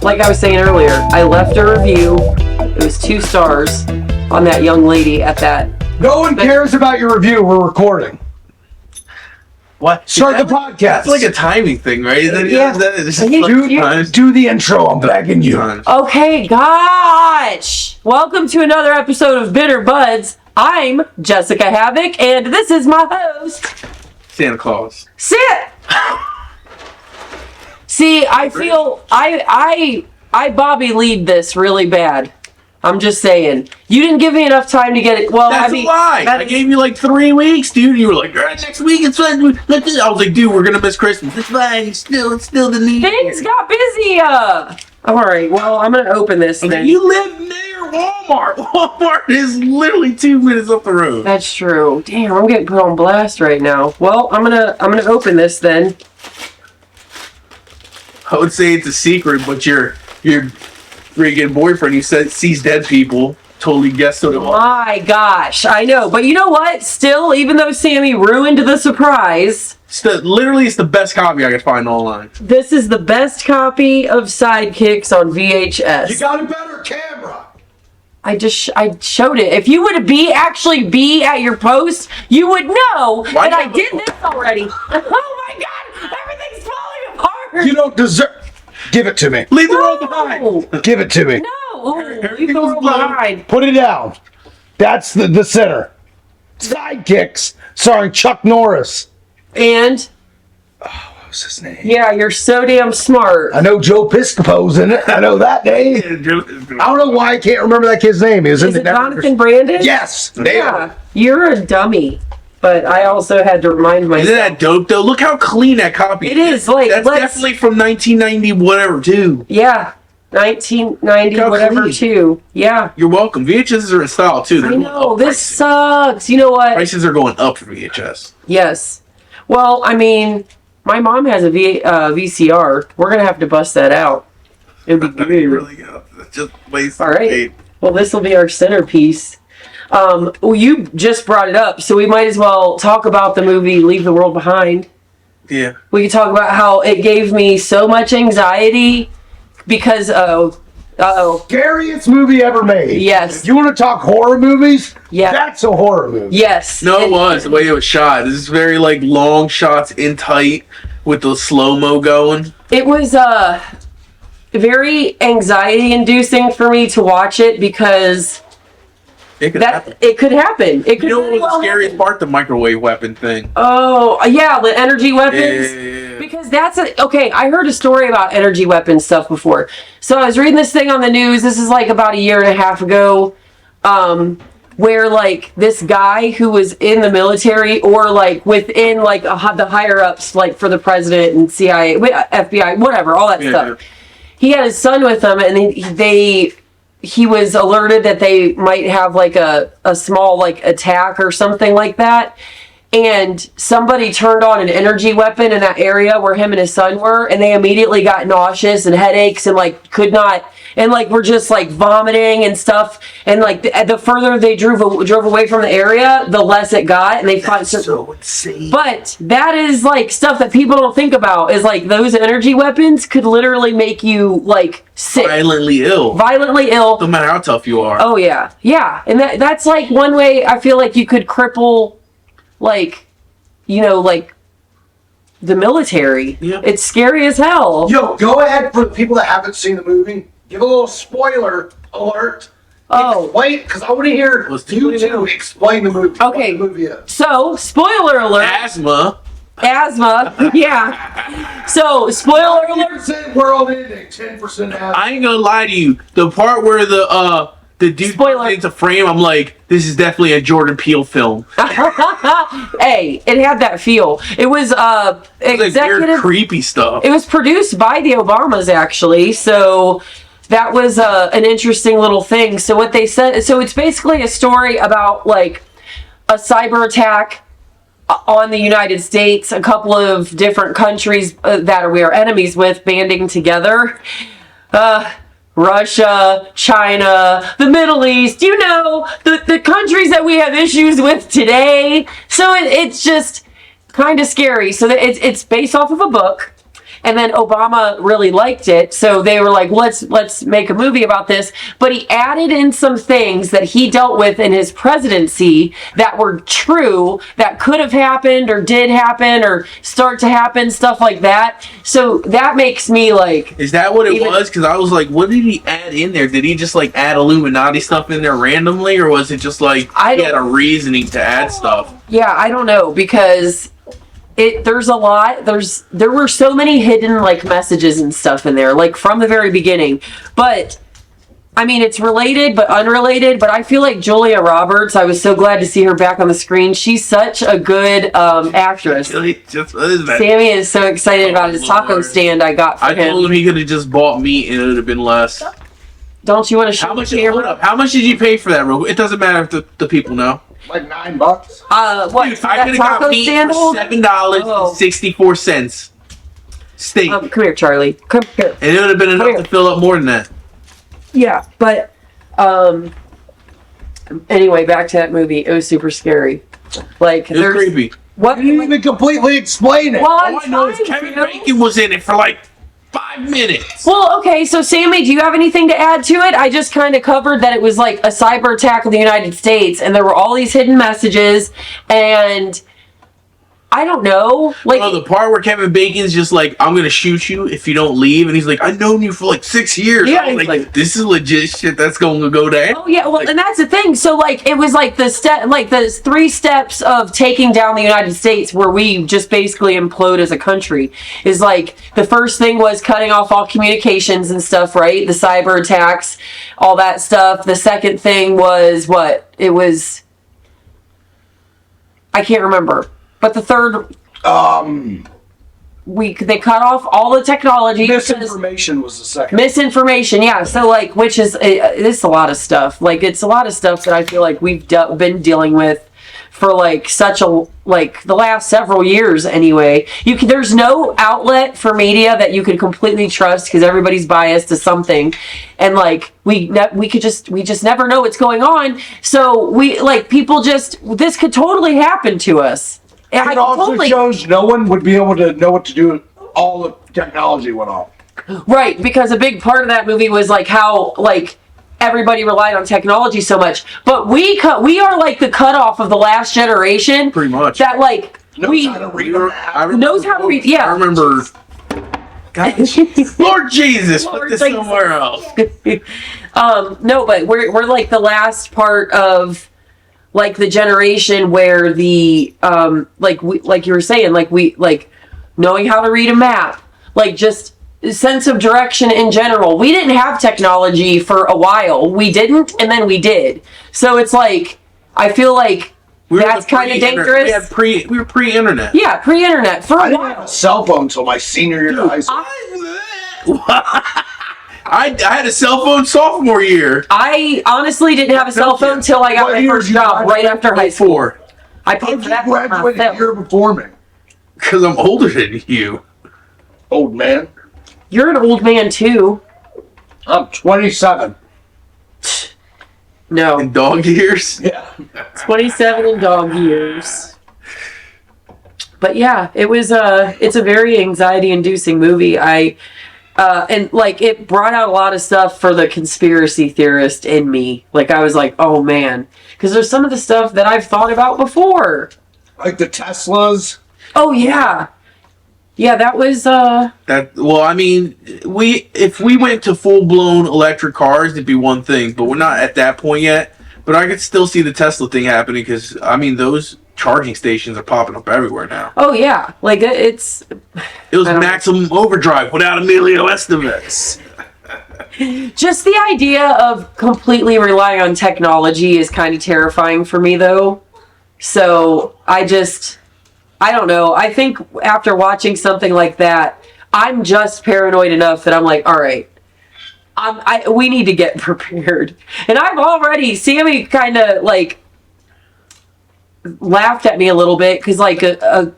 like I was saying earlier, I left a review. It was 2 stars on that young lady at that. No one cares about your review. We're recording. What? Start the podcast. That's like a timing thing, right? Yeah. Do the intro. I'm begging you. Okay, gosh. Welcome to another episode of Bitter Budz. I'm Jessicka Havok, and this is my host, Santa Claus. Sit. See, I feel I Bobby lead this really bad. I'm just saying. You didn't give me enough time to get it. Well, That's a lie. I gave you like 3 weeks, dude. You were like, next week it's fine. I was like, dude, we're gonna miss Christmas. It's fine. It's still the new Things got busy. All right. Well, I'm gonna open this then. You live near Walmart. Walmart is literally 2 minutes up the road. That's true. Damn, I'm getting put on blast right now. Well, I'm gonna open this then. I would say it's a secret, but your freaking boyfriend, he said sees dead people. Totally guessed what it was. My gosh, I know. But you know what? Still, even though Sammy ruined the surprise, Literally, it's the best copy I could find online. this is the best copy of Sidekicks on VHS. You got a better camera. I showed it. If you would actually be at your post, you would know that I did this already. Oh my God, everything's falling apart. You don't deserve. Give it to me. Leave the world behind. Give it to me. No, leave the world behind. Put it down. That's the center. Sidekicks, starring Chuck Norris. And What was his name? yeah, you're so damn smart. I know Joe Piscopo's in it. I know that name. I don't know why I can't remember that kid's name. He was Is in it the Jonathan Brandon? Yes. Yeah, you're a dummy. But I also had to remind myself. Isn't that dope though? Look how clean that copy It is. Like, that's definitely from 1990 whatever too. Yeah, 1990 Look how whatever clean. too. Yeah. You're welcome. VHSs are in style too. They're I going know, up this prices. sucks. You know what? Prices are going up for VHS. Yes. Well, I mean, my mom has a VCR. We're going to have to bust that out. It'd be good. Really good. That's just waste. All right. Well, this will be our centerpiece. Well, you just brought it up, so we might as well talk about the movie Leave the World Behind. Yeah. We can talk about how it gave me so much anxiety because Scariest movie ever made. Yes. If you want to talk horror movies, Yeah. that's a horror movie. Yes. No, it was the way it was shot. This is very like long shots in tight with the slow mo going. It was very anxiety inducing for me to watch it because It could happen. it could happen. It could You know what very was the well scariest happen. part? The microwave weapon thing. Oh, yeah, the energy weapons. Yeah. Because okay, I heard a story about energy weapons stuff before. So I was reading this thing on the news. This is like about a year and a half ago, where like this guy who was in the military or like within like the higher ups, like for the president and CIA, FBI, whatever, all that stuff. He had his son with him, and he was alerted that they might have like a small like attack or something like that. And somebody turned on an energy weapon in that area where him and his son were, and they immediately got nauseous and headaches and like could not, and like were just like vomiting and stuff. And like the further they drove away from the area, the less it got. And they find So insane. But that is like stuff that people don't think about. Is like those energy weapons could literally make you like sick, Violently ill. No matter how tough you are. Oh yeah, yeah, and that's like one way I feel like you could cripple, like, you know, like the military. Yeah. It's scary as hell. Yo, go ahead for the people that haven't seen the movie. Give a little spoiler alert. Oh. Wait, because I want to hear you two explain the movie. Okay. What the movie is. So, spoiler alert. Asthma. Yeah. So, spoiler alert. 90% world ending, 10% asthma. I ain't gonna lie to you. The part where the dude Spoiler. into frame, I'm like, this is definitely a Jordan Peele film. Hey, it had that feel. It was It's like weird, executive. creepy stuff. It was produced by the Obamas, actually. So that was an interesting little thing. So what they said, so it's basically a story about like a cyber attack on the United States, a couple of different countries that we are enemies with banding together. Russia, China, the Middle East, you know, the countries that we have issues with today. So it's just kind of scary. So it's based off of a book. and then Obama really liked it, so they were like, let's make a movie about this. But he added in some things that he dealt with in his presidency that were true, that could have happened or did happen or start to happen, stuff like that. So that makes me like, is that what it was? Because I was like, what did he add in there? Did he just like add Illuminati stuff in there randomly, or was it just like he had a reasoning to add stuff? Yeah, I don't know, because there's a lot. There were so many hidden like messages and stuff in there, like from the very beginning. But I mean, it's related but unrelated. But I feel like Julia Roberts, I was so glad to see her back on the screen. She's such a good actress. Sammy is so excited about his taco stand I got for him. I told him he could have just bought meat and it would have been less. Don't you want to show How much did you pay for that, Ro? It doesn't matter if the people know. Like $9. What? Dude, I could have got meat for $7.64. Steak. Come here, Charlie. Come here. And it would have been enough to fill up more than that. Yeah, but anyway, back to that movie. It was super scary. Like, it was creepy. What? You didn't even completely explain it. Well, all I know is Kevin Bacon was in it for like 5 minutes. Well, okay, so Sammy, do you have anything to add to it? I just kind of covered that it was like a cyber attack of the United States, and there were all these hidden messages, and I don't know. Like, the part where Kevin Bacon's just like, I'm going to shoot you if you don't leave, and he's like, I've known you for like 6 years. Yeah, I was like, this is legit shit that's going to go down. Oh, yeah, well, and that's the thing. So, like, it was like the 3 steps of taking down the United States where we just basically implode as a country. Is like, the first thing was cutting off all communications and stuff, right? The cyber attacks, all that stuff. The second thing was what? It was, I can't remember. But the third, they cut off all the technology. Misinformation was the second. Misinformation, yeah. So, like, which is, it's a lot of stuff. Like, it's a lot of stuff that I feel like we've been dealing with for, like, the last several years anyway. There's no outlet for media that you could completely trust because everybody's biased to something. And, like, we just never know what's going on. So, this could totally happen to us. It also shows no one would be able to know what to do. All the technology went off. Right, because a big part of that movie was like how like everybody relied on technology so much. But we are like the cutoff of the last generation. Pretty much. That like knows how to read. Knows how to read. Yeah. I remember. God, Lord Jesus, put this somewhere else. No, but we're like the last part of like the generation where the like you were saying, like knowing how to read a map, like just sense of direction in general. We didn't have technology for a while. We didn't, and then we did. So it's like I feel like that's kind of dangerous. We were pre-internet. Yeah, pre-internet for a while. I didn't have a cell phone until my senior year of high school. I had a cell phone sophomore year. I honestly didn't have a cell phone until I got my first job right after high school. I paid for that. Graduated a year before me. Because I'm older than you. Old man. You're an old man too. I'm 27. No. In dog years? Yeah. 27 in dog years. But yeah, it's a very anxiety-inducing movie. And like it brought out a lot of stuff for the conspiracy theorist in me. Like I was like, oh man, because there's some of the stuff that I've thought about before. Like the Teslas. Oh yeah, yeah. That was Well, I mean, if we went to full blown electric cars, it'd be one thing, but we're not at that point yet. But I could still see the Tesla thing happening because I mean those charging stations are popping up everywhere now. Oh yeah, like it was maximum overdrive without Emilio Estevez. Just the idea of completely relying on technology is kind of terrifying for me though. So I don't know. I think after watching something like that, I'm just paranoid enough that I'm like, all right, we need to get prepared. And I've already, Sammy kind of like laughed at me a little bit because like a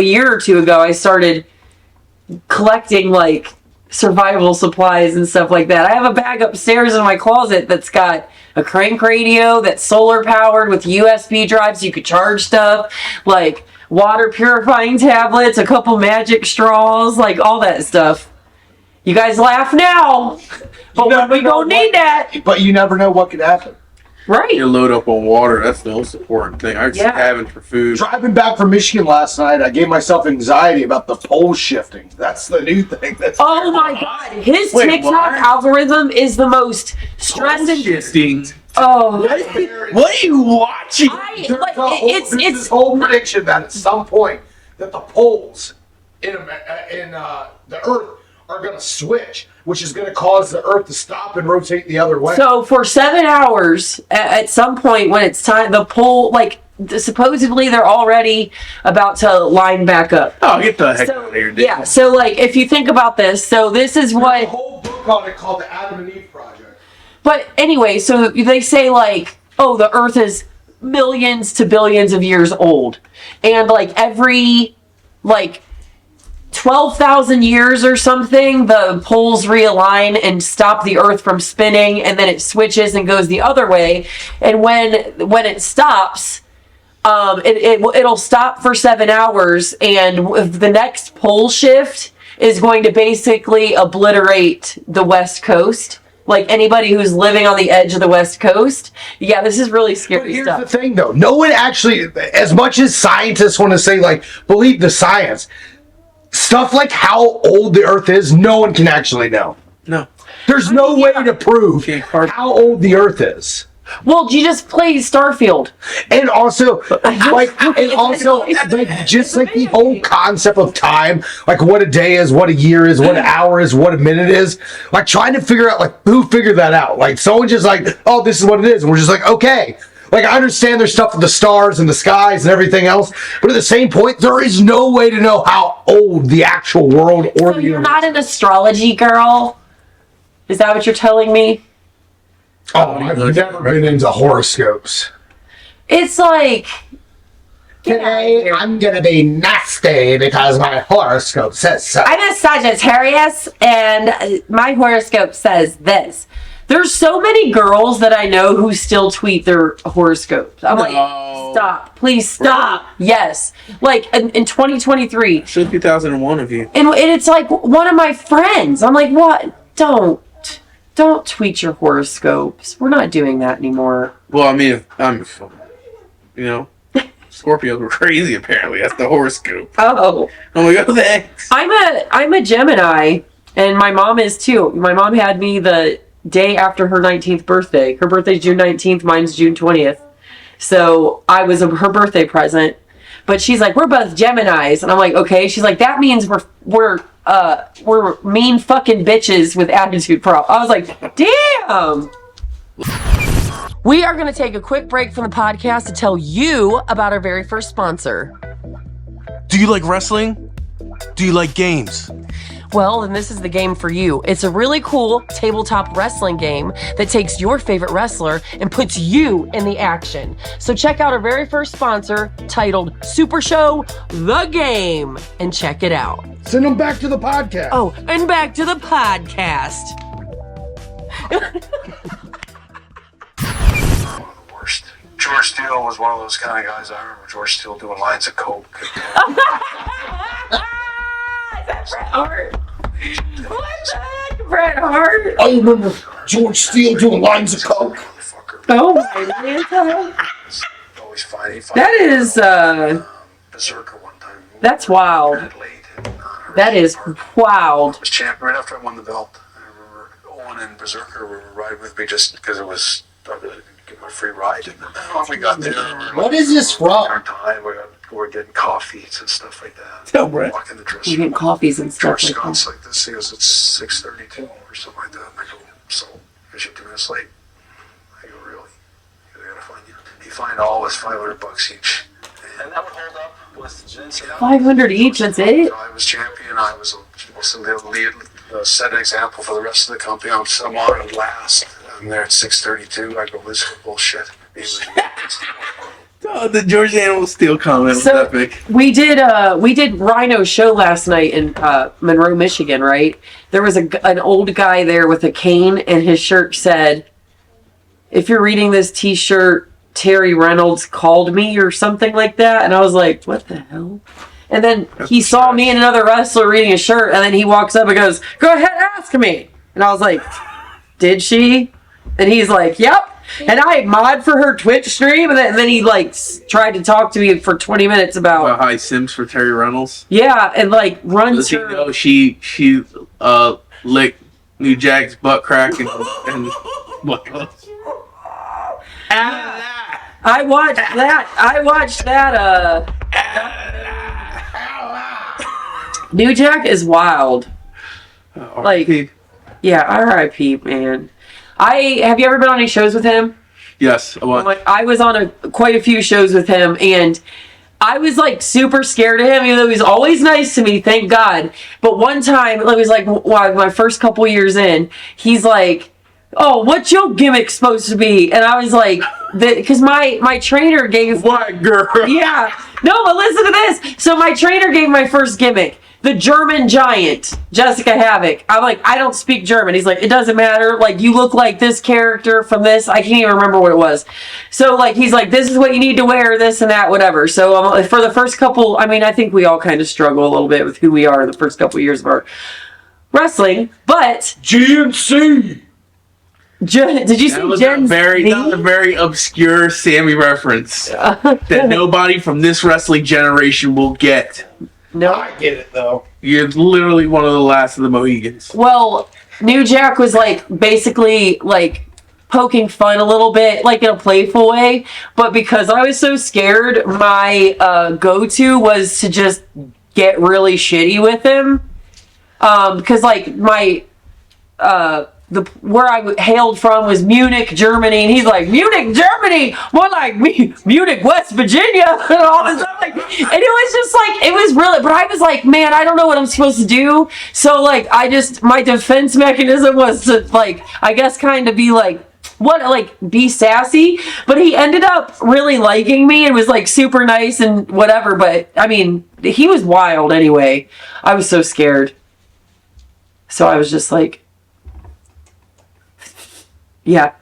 year or two ago I started collecting like survival supplies and stuff like that. I have a bag upstairs in my closet that's got a crank radio that's solar powered with USB drives so you could charge stuff. Like water purifying tablets, a couple magic straws, like all that stuff. You guys laugh now, but when we don't need that. But you never know what could happen. Right. You load up on water. That's the most important thing. I just having for food. Driving back from Michigan last night, I gave myself anxiety about the pole shifting. That's the new thing. Oh my God. His TikTok algorithm is the most stress-inducing. Oh. What are you watching? There's this whole prediction that at some point that the poles in the Earth are going to switch, which is going to cause the Earth to stop and rotate the other way. So for 7 hours, at some point when it's time, the pole, like, supposedly they're already about to line back up. Oh, get the heck out of here, dude. Yeah, so, like, if you think about this, so this is what... There's a whole book on it called the Adam and Eve Project. But anyway, so they say, like, oh, the Earth is millions to billions of years old. And, like, every, like... 12,000 years or something, the poles realign and stop the Earth from spinning, and then it switches and goes the other way. And when it stops, it'll stop for 7 hours, and the next pole shift is going to basically obliterate the West Coast. Like anybody who's living on the edge of the West Coast. Yeah, this is really scary stuff. Here's the thing, though. No one actually, as much as scientists want to say, like, believe the science, stuff like how old the Earth is, no one can actually know. No. There's no way to prove how old the Earth is. Well, you just play Starfield. And also, just like the whole concept of time, like what a day is, what a year is, what an hour is, what a minute is, like trying to figure out, like, who figured that out? Like, someone just like, oh, this is what it is. And we're just like, okay. Like, I understand there's stuff with the stars and the skies and everything else, but at the same point, there is no way to know how old the actual world or So the you're universe. not an astrology girl? Is that what you're telling me? Oh, I've never been into horoscopes. It's like... Today, I'm gonna be nasty because my horoscope says so. I'm a Sagittarius, and my horoscope says this. There's so many girls that I know who still tweet their horoscopes. I'm like, stop. Please stop. Really? Yes. Like, in 2023. So 2001 of you. And it's like one of my friends. I'm like, what? Don't tweet your horoscopes. We're not doing that anymore. Well, I mean, Scorpios were crazy, apparently. That's the horoscope. Oh. I'm like, oh, thanks. I'm a Gemini, and my mom is too. My mom had me the day after her 19th birthday. Her birthday's June 19th, mine's June 20th. So I was her birthday present. But she's like, we're both Geminis. And I'm like, okay. She's like, that means we're mean fucking bitches with attitude problems. I was like, damn. We are going to take a quick break from the podcast to tell you about our very first sponsor. Do you like wrestling? Do you like games? Well, then this is the game for you. It's a really cool tabletop wrestling game that takes your favorite wrestler and puts you in the action. So check out our very first sponsor titled Super Show The Game and check it out. Send them back to the podcast. Oh, and back to the podcast. Worst. George Steele was one of those kind of guys. I remember George Steele doing lines of coke. Is that Bret Hart? What the heck, Bret Hart? I remember George Steele doing lines of coke. Oh my God. Always fine. That is, Berserker one time. that's wild. That is wild. I was champion right after I won the belt. I remember Owen and Berserker were riding with me just because it was, I really didn't get my free ride. And then when we got there, What is this from? our time, we're getting coffees and stuff like that. Tell Brett. Walking the dress You get coffees and stuff George like Scott's that. like this. He goes, it's 6:32 or something like that. And I go, so is you 2 minutes late? I go, really? He goes, I gotta find you. He find all his $500 each. And that would hold up with Jensen. 500 each, that's it? I was champion. I was the set example for the rest of the company. I'm on last. I'm there at 6:32. I go, this is bullshit. He was, Oh, the George Animal Steel comment was So epic. we did Rhino's show last night in Monroe, Michigan, right? There was an old guy there with a cane, and his shirt said, "If you're reading this T-shirt, Terry Reynolds called me or something like that. And I was like, what the hell? And then he saw me and another wrestler reading a shirt. And then he walks up and goes, go ahead, ask me. And I was like, did she? And he's like, yep. And I mod for her Twitch stream. And then he like tried to talk to me for 20 minutes about high Sims for Terry Reynolds. Yeah. And like runs Does he her. know she licked New Jack's butt crack and what else? I watched that. New Jack is wild. Like, yeah, R.I.P. man. Have you ever been on any shows with him? Yes, I was on quite a few shows with him, and I was like super scared of him, even though he was always nice to me, thank God. But one time, it was like my first couple years in, he's like, oh, what's your gimmick supposed to be? And I was like, because my trainer gave... What, girl? Yeah. No, but listen to this. So my trainer gave my first gimmick. The German giant, Jessicka Havok. I'm like, I don't speak German. He's like, it doesn't matter. Like, you look like this character from this. I can't even remember what it was. So, like, he's like, this is what you need to wear, this and that, whatever. So, for the first couple, I think we all kind of struggle a little bit with who we are the first couple years of our wrestling. But... GNC! Did you see Gen Z? That was a very obscure Sammy reference that nobody from this wrestling generation will get. No, I get it though. You're literally one of the last of the Mohegans. Well, New Jack was like basically like poking fun a little bit, like in a playful way. But because I was so scared, my go-to was to just get really shitty with him. Because like my where I hailed from was Munich, Germany, and he's like, Munich, Germany, more like Munich, West Virginia, and all this stuff. Like, and it was just like, it was really, but I was like, man, I don't know what I'm supposed to do. So like, my defense mechanism was to like, I guess kind of be like, be sassy. But he ended up really liking me and was like super nice and whatever. But I mean, he was wild anyway. I was so scared. So I was just like, yeah,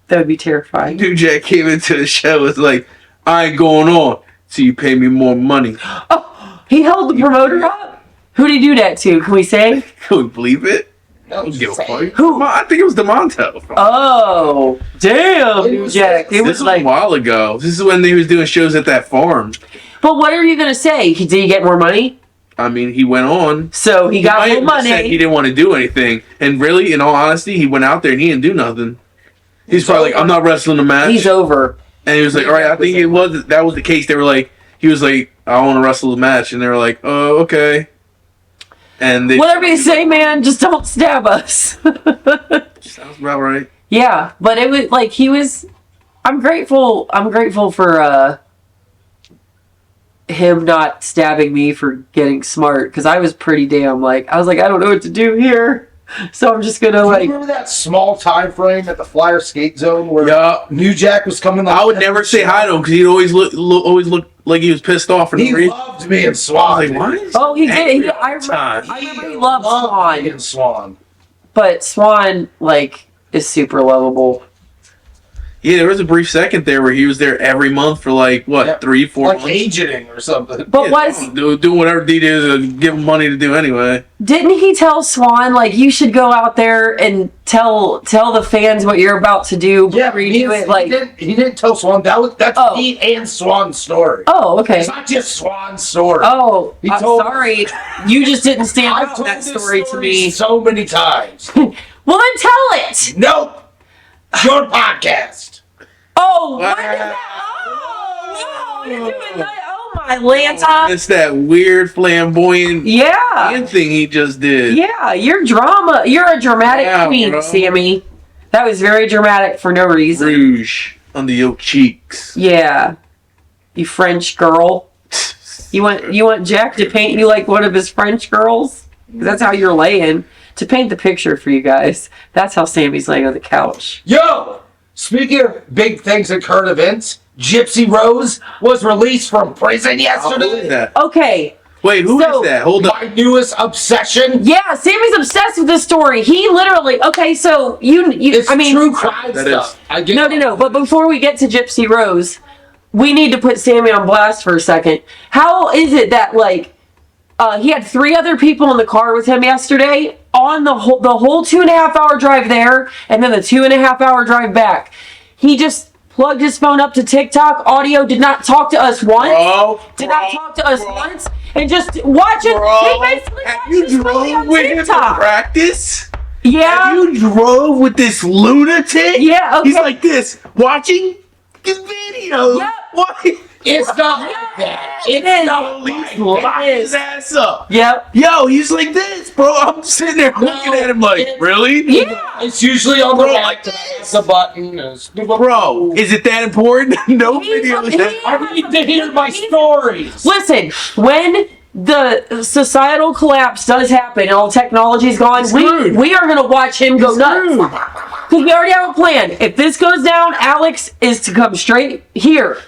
that would be terrifying. New Jack came into the show was like, I ain't going on till you pay me more money. Oh, he held the promoter up? Who did he do that to? Can we say? Can we believe it? No, Who? I think it was DeMonto. Oh, damn, New Jack. It was like a while ago. This is when he was doing shows at that farm. But what are you going to say? Did he get more money? I mean, he went on. So he got more money. Said he didn't want to do anything. And really, in all honesty, he went out there and he didn't do nothing. He's probably like, I'm not wrestling the match. He's over. And he was like, all right, I think that was the case. They were like, he was like, I want to wrestle the match. And they were like, oh, okay. And whatever you say, man, just don't stab us. Sounds about right. Yeah, but it was like I'm grateful for him not stabbing me for getting smart, because I was pretty damn I was like, I don't know what to do here, so I'm just gonna like. Remember that small time frame at the Flyer Skate Zone where New Jack was coming? I would never say hi to him because he'd always look like he was pissed off. For he loved me and Swan. Oh, he did. I remember he loved Swan. And Swan, but Swan is super lovable. Yeah, there was a brief second there where he was there every month for 3-4 months. agenting or something. But doing whatever he did to give him money to do anyway. Didn't he tell Swan you should go out there and tell the fans what you're about to do? Yeah, he didn't tell Swan. That's Pete and Swan's story. Oh, okay. It's not just Swan's story. Oh, I'm sorry. You just didn't stand up that story to me so many times. Well, then tell it. Nope. Your podcast. Oh, what is that? Oh, no, you're doing that. Oh, my Lanta. It's that weird flamboyant thing he just did. Yeah, you're a dramatic queen, bro. Sammy. That was very dramatic for no reason. Rouge under your cheeks. Yeah. You French girl. You want Jack to paint you like one of his French girls? That's how you're laying. To paint the picture for you guys, that's how Sammy's laying on the couch. Yo! Speaking of big things and current events, Gypsy Rose was released from prison yesterday. Okay, Wait, who is that? Hold up. My newest obsession. Yeah, Sammy's obsessed with this story. He literally, okay, so It's I mean, true crime That stuff. I get no. But before we get to Gypsy Rose, we need to put Sammy on blast for a second. How is it that he had 3 other people in the car with him yesterday on the whole 2.5 hour drive there, and then the 2.5 hour drive back? He just plugged his phone up to TikTok audio, did not talk to us once, did not talk to us once, and just watch it. He basically Have watched you this movie on drove with him for TikTok. practice? Yeah. Have you drove with this lunatic? Yeah, okay. He's like this, watching his videos. Yep. Why? It's not like that. It's is. not Police like lock that. his ass up. Yep. Yo, he's like this, bro. I'm sitting there looking at him like, really? Yeah. It's usually on the Bro, right. like That's the button. Bro, is it that important? No video. I need to hear my stories. Listen, when the societal collapse does happen and all technology's gone, screwed. we are going to watch him go nuts. Because we already have a plan. If this goes down, Alex is to come straight here.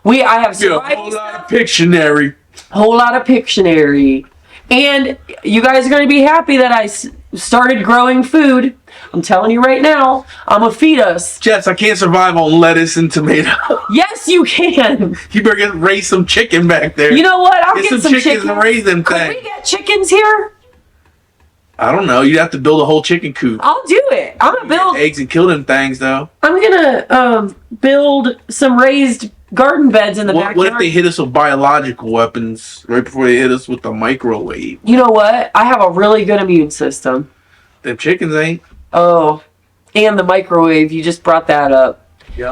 I have Yeah, a surviving whole lot of stuff, Pictionary. whole lot of Pictionary. And you guys are going to be happy that I started growing food. I'm telling you right now, I'm going to feed us. Jess, I can't survive on lettuce and tomato. Yes, you can. You better raise some chicken back there. You know what? I'll Get get some some chickens chickens. and raise them Could things. we get chickens here? I don't know. You have to build a whole chicken coop. I'll do it. I'm gonna build. Eggs and kill them things, though. I'm gonna build some raised garden beds in the backyard. What if they hit us with biological weapons right before they hit us with the microwave? You know what? I have a really good immune system. Them chickens ain't. Oh, and the microwave. You just brought that up.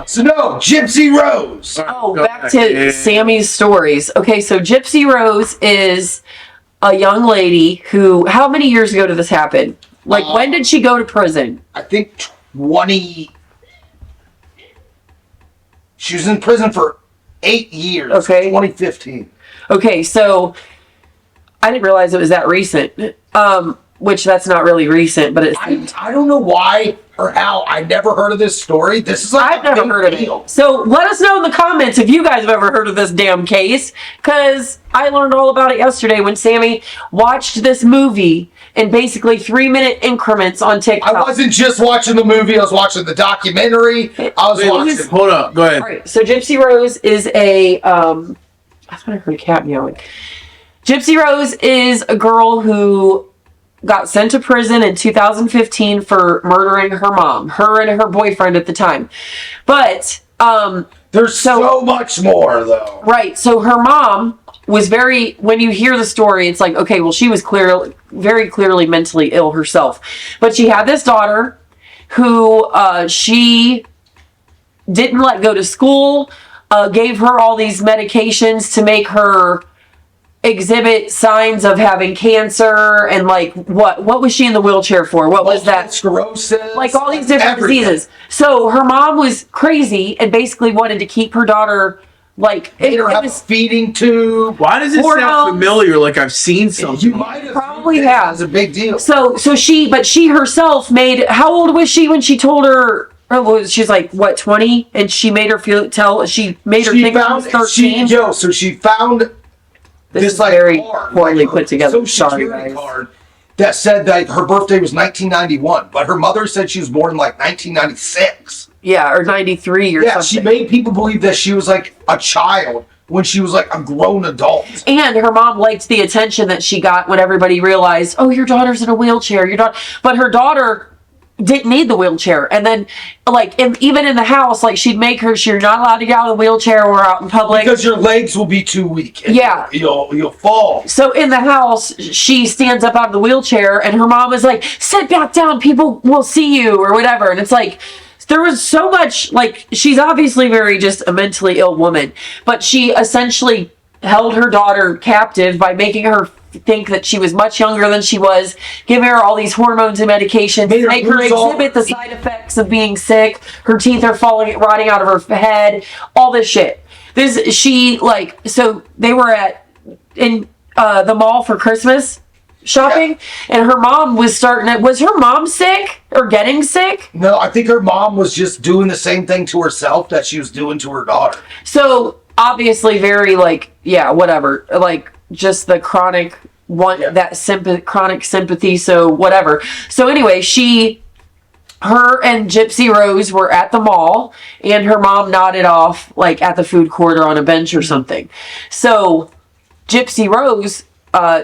So no, Gypsy Rose. Oh, Go back to Yeah. Sammy's stories. Okay, so Gypsy Rose is a young lady who. How many years ago did this happen? Like, when did she go to prison? I think 20. She was in prison for 8 years. Okay. 2015. Okay, so I didn't realize it was that recent. Which that's not really recent, but it's. I don't know why or how. I never heard of this story. This is like I've never heard of it. So let us know in the comments if you guys have ever heard of this damn case, because I learned all about it yesterday when Sammy watched this movie in basically 3-minute increments on TikTok. I wasn't just watching the movie. I was watching the documentary. I was Wait, watching. hold up. Go ahead. All right, so Gypsy Rose is I thought I heard a cat meowing. Gypsy Rose is a girl who got sent to prison in 2015 for murdering her mom, her and her boyfriend at the time. But There's so much more, though. right, so her mom was when you hear the story, it's like, okay, well, she was very clearly mentally ill herself. But she had this daughter who she didn't let go to school, gave her all these medications to make her exhibit signs of having cancer, and like what was she in the wheelchair for? What was that? Sclerosis. Like all these different everything. diseases. So her mom was crazy and basically wanted to keep her daughter like Made her have a feeding tube. Why does it Hormones. sound familiar? Like I've seen something. You might have Probably this have. is a big deal. So she herself made. How old was she when she told her? She's like what, 20, and she made her think she was 13. So she found This is like very card, poorly like, put together. Social Sorry, Security guys. card that said that her birthday was 1991, but her mother said she was born in like 1996. Yeah, or 93 or Yeah, something. she made people believe that she was like a child when she was like a grown adult. And her mom liked the attention that she got when everybody realized, oh, your daughter's in a wheelchair. But her daughter didn't need the wheelchair. And then, like, even in the house, like, she'd make her, you're not allowed to get out of the wheelchair or out in public. Because your legs will be too weak. And Yeah. You'll fall. So in the house, she stands up out of the wheelchair, and her mom is like, sit back down, people will see you, or whatever. And it's like, there was so much, like, she's obviously very just a mentally ill woman, but she essentially held her daughter captive by making her think that she was much younger than she was, giving her all these hormones and medications, Made her make her lose all exhibit her the side effects of being sick, her teeth are rotting out of her head, all this shit. So they were in the mall for Christmas shopping, and her mom was her mom sick or getting sick? No, I think her mom was just doing the same thing to herself that she was doing to her daughter. So obviously very like, yeah, whatever, like just the chronic chronic sympathy. So whatever. So anyway, her and Gypsy Rose were at the mall, and her mom nodded off like at the food court or on a bench or something. So Gypsy Rose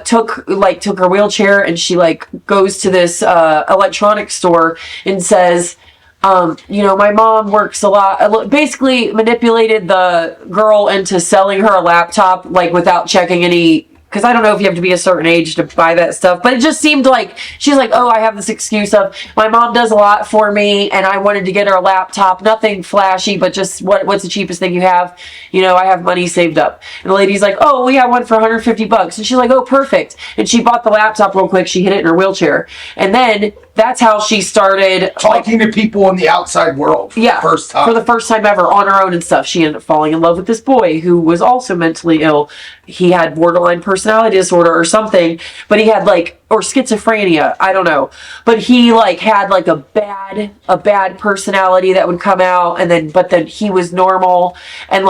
took her wheelchair, and she like goes to this electronics store and says, my mom works a lot. Basically manipulated the girl into selling her a laptop, like without checking any, because I don't know if you have to be a certain age to buy that stuff, but it just seemed like she's like, oh, I have this excuse of my mom does a lot for me, and I wanted to get her a laptop, nothing flashy, but just what's the cheapest thing you have? I have money saved up. And the lady's like, oh, we have one for $150, and she's like, oh, perfect. And she bought the laptop real quick. She hid it in her wheelchair, and then that's how she started talking to people in the outside world for the first time ever on her own and stuff. She ended up falling in love with this boy who was also mentally ill. He had borderline personality disorder or something, but he had or schizophrenia, I don't know. But he had a bad personality that would come out, but then he was normal, and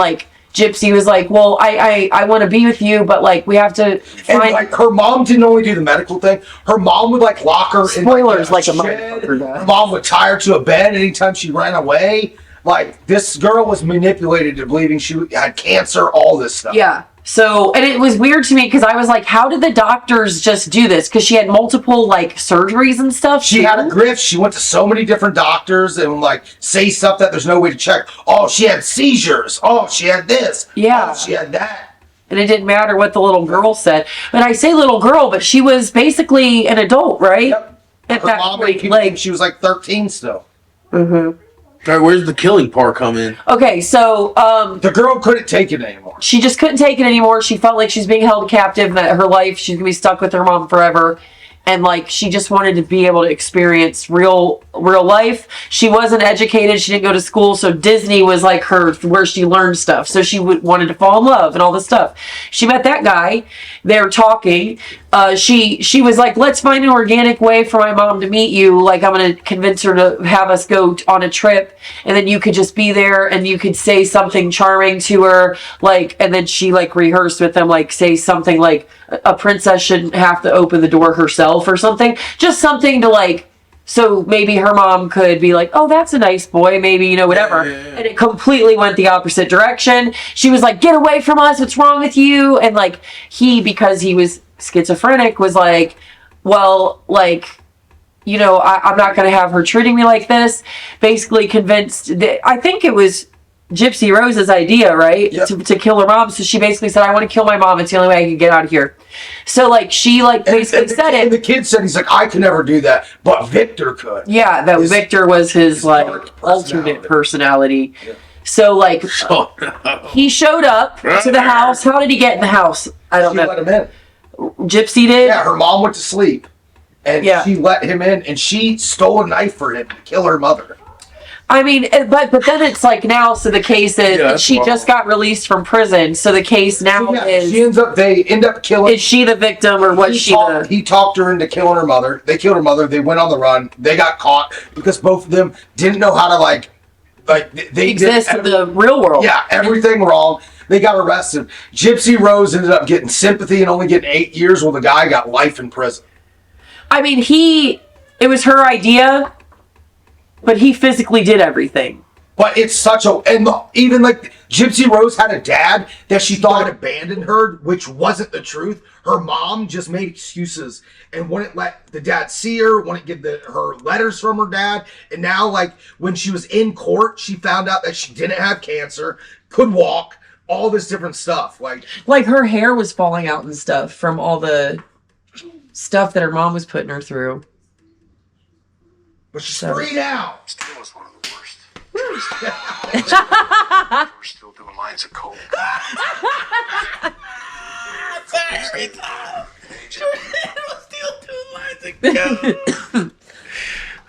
Gypsy was like, well, I want to be with you, but we have to find... And her mom didn't only do the medical thing. Her mom would lock her Spoilers, in a shed. Her mom would tie her to a bed anytime she ran away. This girl was manipulated to believing she had cancer, all this stuff. Yeah. So, and it was weird to me because I was like, how did the doctors just do this? Because she had multiple surgeries and stuff. She had a grift. She went to so many different doctors and say stuff that there's no way to check. Oh, she had seizures. Oh, she had this. Yeah. Oh, she had that. And it didn't matter what the little girl said. But I say little girl, but she was basically an adult, right? Yep. At Her that mom point, think she was 13 still. Mm-hmm. All right, where's the killing part come in? Okay, so the girl couldn't take it anymore. She just couldn't take it anymore. She felt like she's being held captive, that her life, she's gonna be stuck with her mom forever. And she just wanted to be able to experience real life. She wasn't educated. She didn't go to school. So Disney was where she learned stuff. So she wanted to fall in love and all this stuff. She met that guy. They were talking. She was like, let's find an organic way for my mom to meet you. I'm going to convince her to have us go on a trip. And then you could just be there and you could say something charming to her. And then she rehearsed with them, say something a princess shouldn't have to open the door herself or something. Just something to so maybe her mom could be like, oh, that's a nice boy, maybe, whatever. Yeah. And it completely went the opposite direction. She was like, get away from us, what's wrong with you? And because he was schizophrenic, was well, I'm not going to have her treating me like this. Basically convinced, I think it was Gypsy Rose's idea, right? Yep. To kill her mom. So she basically said, I want to kill my mom. It's the only way I can get out of here. So she basically said it. And the kid said, he's I could never do that, but Victor could. Yeah, Victor was his alternate personality. Yeah. So he showed up to the house. How did he get in the house? I don't know. She let him in. Gypsy did? Yeah, her mom went to sleep. And she let him in, and she stole a knife for him to kill her mother. I mean, but then it's now, so the case is, she just got released from prison, so the case now is... They end up killing... Is she the victim, or was she the... He talked her into killing her mother. They killed her mother. They went on the run. They got caught because both of them didn't know how to, they exist in the real world. Yeah, everything wrong. They got arrested. Gypsy Rose ended up getting sympathy and only getting 8 years, while the guy got life in prison. I mean, it was her idea... But he physically did everything. But it's such a... And even Gypsy Rose had a dad that she thought had abandoned her, which wasn't the truth. Her mom just made excuses and wouldn't let the dad see her, wouldn't give her letters from her dad. And now, when she was in court, she found out that she didn't have cancer, could walk, all this different stuff. Her hair was falling out and stuff from all the stuff that her mom was putting her through. But she's free now. Still was one of the worst. We're still doing lines of coke. Sorry, Tom. We're still doing lines of coke.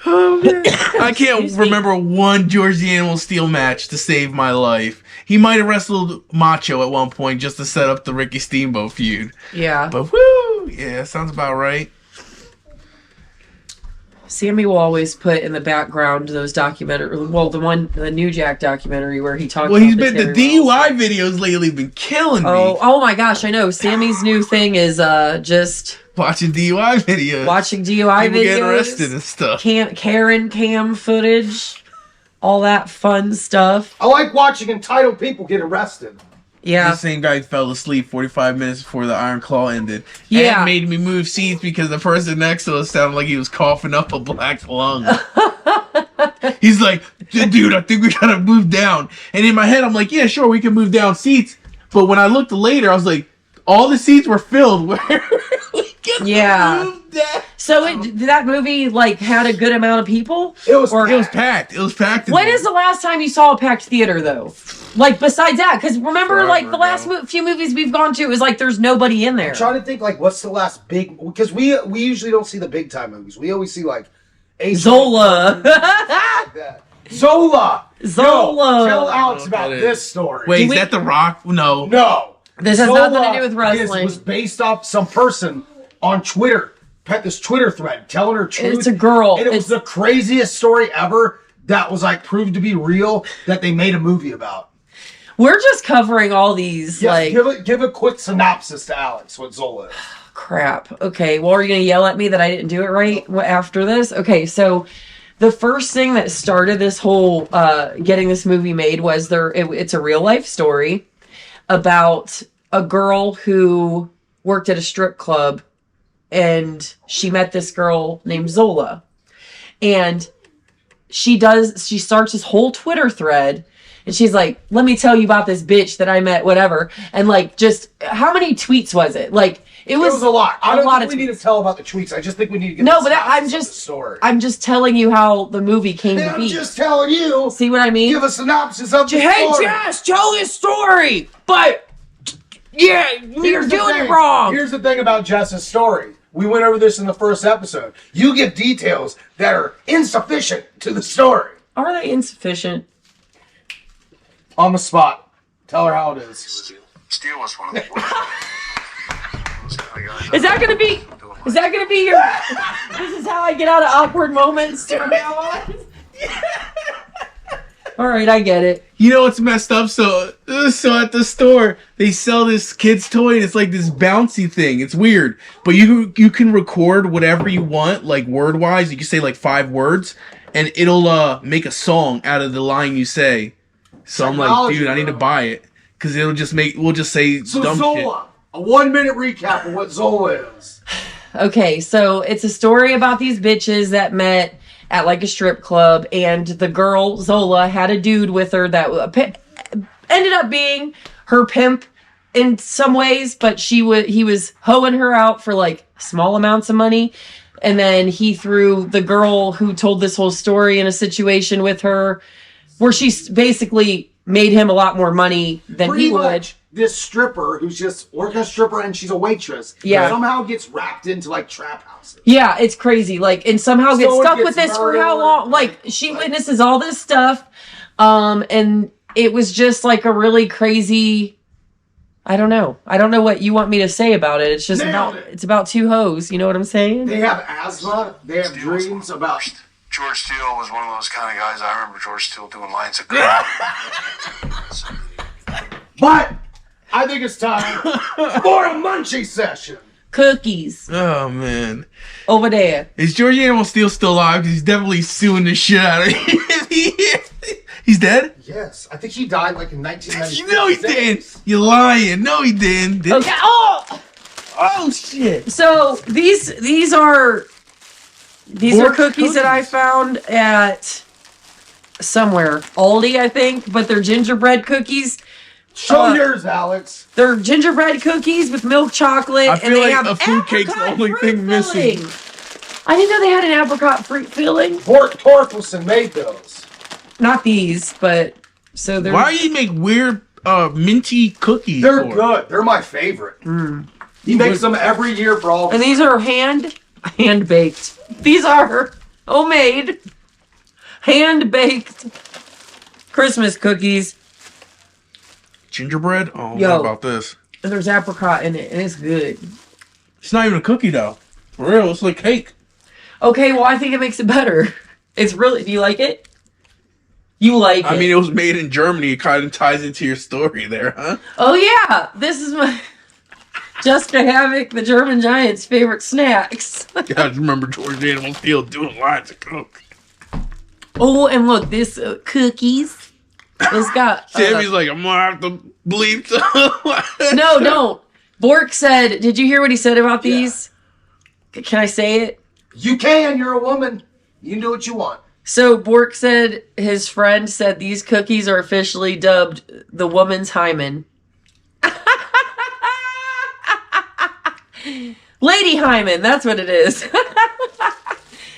Oh, man. I can't remember one George the Animal Steel match to save my life. He might have wrestled Macho at one point just to set up the Ricky Steamboat feud. Yeah. But woo! Yeah, sounds about right. Sammy will always put in the background those documentary. Well, the New Jack documentary where he talked. Well, about he's been the DUI videos lately. Been killing me. Oh my gosh! I know Sammy's new thing is just watching DUI videos. Watching DUI People videos, getting arrested and stuff. Karen cam footage, all that fun stuff. I like watching entitled people get arrested. Yeah. The same guy fell asleep 45 minutes before the Iron Claw ended. Yeah. And made me move seats because the person next to us sounded like he was coughing up a black lung. He's like, dude, I think we gotta move down. And in my head, I'm like, yeah, sure, we can move down seats. But when I looked later, I was like, all the seats were filled. Where we Yeah. move down? So did that movie like had a good amount of people? It was packed. It was packed. When is the last time you saw a packed theater though? Like besides that, because remember, Forever like the last ago. few movies we've gone to, it was like there's nobody in there. I'm trying to think like what's the last big, because we usually don't see the big time movies. We always see like Zola. like that. Zola. Zola. Yo, tell Alex about Okay. this story. Wait, is that The Rock? No. No. This has Zola nothing to do with wrestling. was based off some person on Twitter. Had this Twitter thread telling her truth. It's a girl. And it was the craziest story ever that was like proved to be real that they made a movie about. We're just covering all these Yes, like give a quick synopsis to Alex what Zola is. crap. Okay, well, are you gonna yell at me that I didn't do it right after this? Okay, so the first thing that started this whole getting this movie made was it's a real life story about a girl who worked at a strip club, and she met this girl named Zola, and she starts this whole Twitter thread. And she's like, let me tell you about this bitch that I met, whatever. And like, just how many tweets was it? Like, it was a lot. I don't lot think of we need to tell about the tweets. I just think we need to get No, the but synopsis of the story. I'm just telling you how the movie came to I'm be. just telling you. See what I mean? Give a synopsis of the Hey, story. Jess, tell this story. But yeah, you're Here's the doing thing. it wrong. Here's the thing about Jess's story. We went over this in the first episode. You give details that are insufficient to the story. Are they insufficient? On the spot. Tell her how it is. Steel was one of the worst. Is that gonna be? Is that gonna be your? This is how I get out of awkward moments from now on. All right, I get it. You know what's messed up? So at the store, they sell this kid's toy, and it's like this bouncy thing. It's weird. But you can record whatever you want, like word-wise. You can say like 5 words, and it'll make a song out of the line you say. So I'm like, Technology, dude, I need to bro. buy it. Because we'll just say So dumb Zola, a 1-minute recap of what Zola is. Okay, so it's a story about these bitches that met at like a strip club, and the girl Zola had a dude with her that ended up being her pimp in some ways, but he was hoeing her out for like small amounts of money, and then he threw the girl who told this whole story in a situation with her where she basically made him a lot more money than Pretty he would. much this stripper who's just working a stripper and she's a waitress. Yeah. Somehow gets wrapped into like trap houses. Yeah, it's crazy. Like, and somehow gets Someone stuck gets with this for murdered. how long? Like, she witnesses all this stuff. And it was just like a really crazy. I don't know what you want me to say about it. It's just Nailed about it. it's about 2 hoes. You know what I'm saying? They have asthma. They have dreams about. George Steele was one of those kind of guys. I remember George Steele doing lines of good. But I think it's time for a munchie session. Cookies Oh man, over there. is George Animal Steel still alive? Because he's definitely suing the shit out of you. He's dead. Yes, I think he died like in 1996. You know he didn't. You're lying. No, he didn't. Did Okay. Oh shit. So these are Pork cookies that I cookies. found at somewhere Aldi, I think, but they're gingerbread cookies. Show yours, Alex. They're gingerbread cookies with milk chocolate, I and feel they like have a fruit cake's the apricot only fruit thing missing. filling. I didn't know they had an apricot fruit filling. Fort Torkelson made those. Not these, but so they're. Why do you make weird minty cookies? They're for? good. They're my favorite. He makes them every year for all. And these are hand baked. These are homemade, hand baked Christmas cookies. Gingerbread? Oh, Yo. what about this? And there's apricot in it, and it's good. It's not even a cookie though. For real, it's like cake. Okay, well, I think it makes it better. It's really. Do you like it? You like it? I mean, it was made in Germany. It kind of ties into your story there, huh? Oh yeah, this is my Jessicka Havok, the German Giant's favorite snacks. Guys, remember George Animal Field doing lines of coke. Oh, and look, this cookies. It's got. Sammy's like, I'm gonna have to bleep some. No, don't. Bork said. Did you hear what he said about these? Can I say it? You can. You're a woman. You can do what you want. So Bork said his friend said these cookies are officially dubbed the woman's hymen. Lady hymen, that's what it is.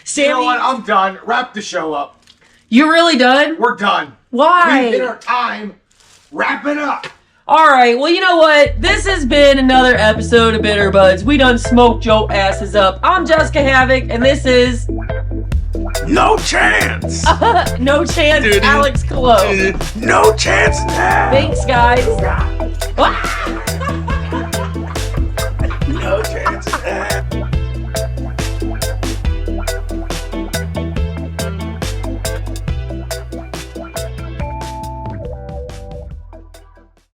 Sammy, You know what? I'm done. Wrap the show up. you really done? We're done. Why? We've hit our time. Wrap it up. All right, well, you know what? This has been another episode of Bitter Buds. We done smoked your asses up. I'm Jessicka Havok, and this is No chance. No Chance Dude. Alex Colon. No chance now. Thanks, guys. Ah!